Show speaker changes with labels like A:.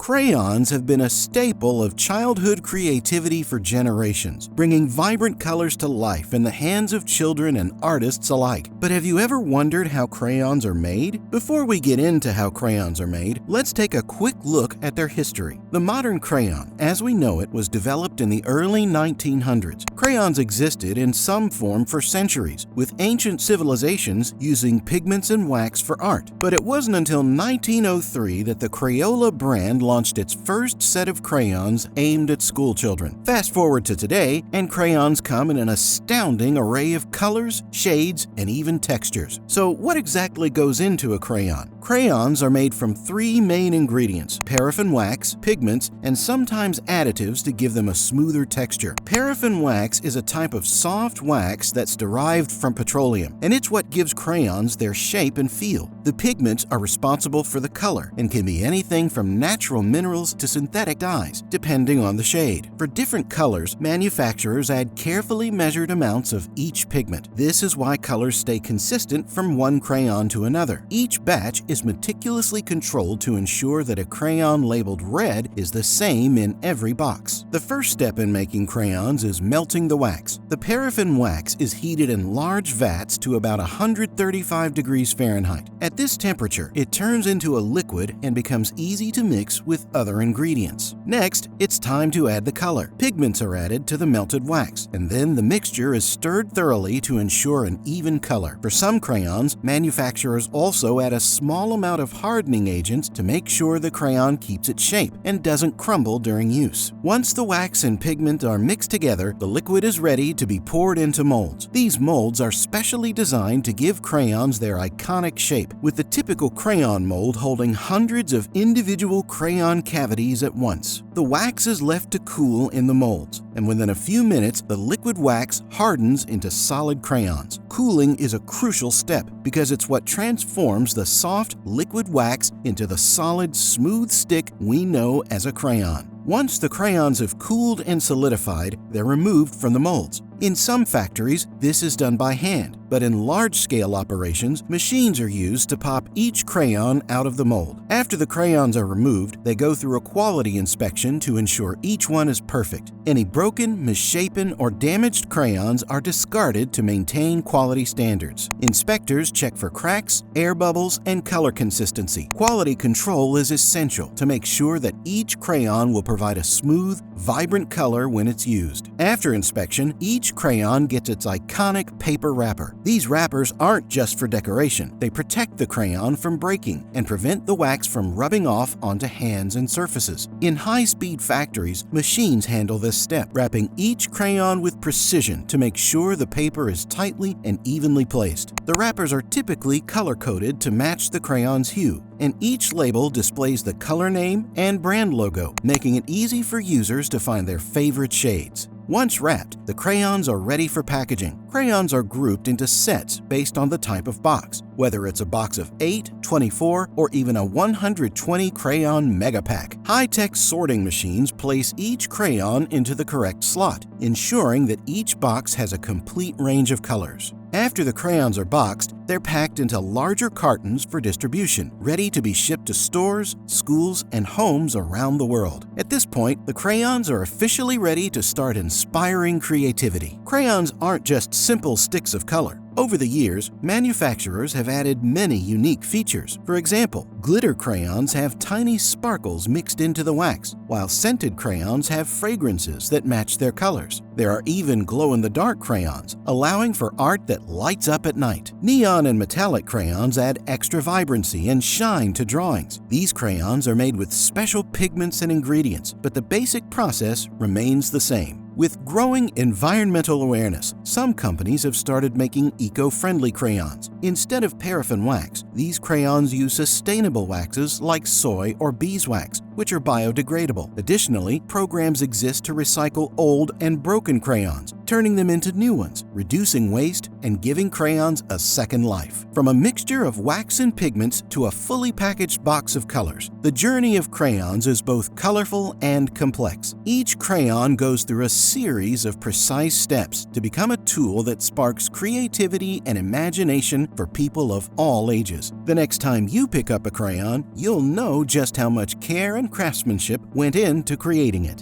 A: Crayons have been a staple of childhood creativity for generations, bringing vibrant colors to life in the hands of children and artists alike. But have you ever wondered how crayons are made? Before we get into how crayons are made, let's take a quick look at their history. The modern crayon, as we know it, was developed in the early 1900s. Crayons existed in some form for centuries, with ancient civilizations using pigments and wax for art. But it wasn't until 1903 that the Crayola brand launched its first set of crayons aimed at schoolchildren. Fast forward to today, and crayons come in an astounding array of colors, shades, and even textures. So what exactly goes into a crayon? Crayons are made from three main ingredients: paraffin wax, pigments, and sometimes additives to give them a smoother texture. Paraffin wax is a type of soft wax that's derived from petroleum, and it's what gives crayons their shape and feel. The pigments are responsible for the color and can be anything from natural minerals to synthetic dyes, depending on the shade. For different colors, manufacturers add carefully measured amounts of each pigment. This is why colors stay consistent from one crayon to another. Each batch is meticulously controlled to ensure that a crayon labeled red is the same in every box. The first step in making crayons is melting the wax. The paraffin wax is heated in large vats to about 135 degrees Fahrenheit. At this temperature, it turns into a liquid and becomes easy to mix with other ingredients. Next, it's time to add the color. Pigments are added to the melted wax, and then the mixture is stirred thoroughly to ensure an even color. For some crayons, manufacturers also add a small amount of hardening agents to make sure the crayon keeps its shape and doesn't crumble during use. Once the wax and pigment are mixed together, the liquid is ready to be poured into molds. These molds are specially designed to give crayons their iconic shape, with the typical crayon mold holding hundreds of individual crayon cavities at once. The wax is left to cool in the molds, and within a few minutes, the liquid wax hardens into solid crayons. Cooling is a crucial step because it's what transforms the soft, liquid wax into the solid, smooth stick we know as a crayon. Once the crayons have cooled and solidified, they're removed from the molds. In some factories, this is done by hand, but in large-scale operations, machines are used to pop each crayon out of the mold. After the crayons are removed, they go through a quality inspection to ensure each one is perfect. Any broken, misshapen, or damaged crayons are discarded to maintain quality standards. Inspectors check for cracks, air bubbles, and color consistency. Quality control is essential to make sure that each crayon will provide a smooth, vibrant color when it's used. After inspection, each crayon gets its iconic paper wrapper. These wrappers aren't just for decoration. They protect the crayon from breaking and prevent the wax from rubbing off onto hands and surfaces. In high-speed factories, machines handle this step, wrapping each crayon with precision to make sure the paper is tightly and evenly placed. The wrappers are typically color-coded to match the crayon's hue, and each label displays the color name and brand logo, making it easy for users to find their favorite shades. Once wrapped, the crayons are ready for packaging. Crayons are grouped into sets based on the type of box, whether it's a box of 8, 24, or even a 120 crayon mega pack. High-tech sorting machines place each crayon into the correct slot, ensuring that each box has a complete range of colors. After the crayons are boxed, they're packed into larger cartons for distribution, ready to be shipped to stores, schools, and homes around the world. At this point, the crayons are officially ready to start inspiring creativity. Crayons aren't just simple sticks of color. Over the years, manufacturers have added many unique features. For example, glitter crayons have tiny sparkles mixed into the wax, while scented crayons have fragrances that match their colors. There are even glow-in-the-dark crayons, allowing for art that lights up at night. Neon and metallic crayons add extra vibrancy and shine to drawings. These crayons are made with special pigments and ingredients, but the basic process remains the same. With growing environmental awareness, some companies have started making eco-friendly crayons. Instead of paraffin wax, these crayons use sustainable waxes like soy or beeswax, which are biodegradable. Additionally, programs exist to recycle old and broken crayons, turning them into new ones, reducing waste, and giving crayons a second life. From a mixture of wax and pigments to a fully packaged box of colors, the journey of crayons is both colorful and complex. Each crayon goes through a series of precise steps to become a tool that sparks creativity and imagination for people of all ages. The next time you pick up a crayon, you'll know just how much care and craftsmanship went into creating it.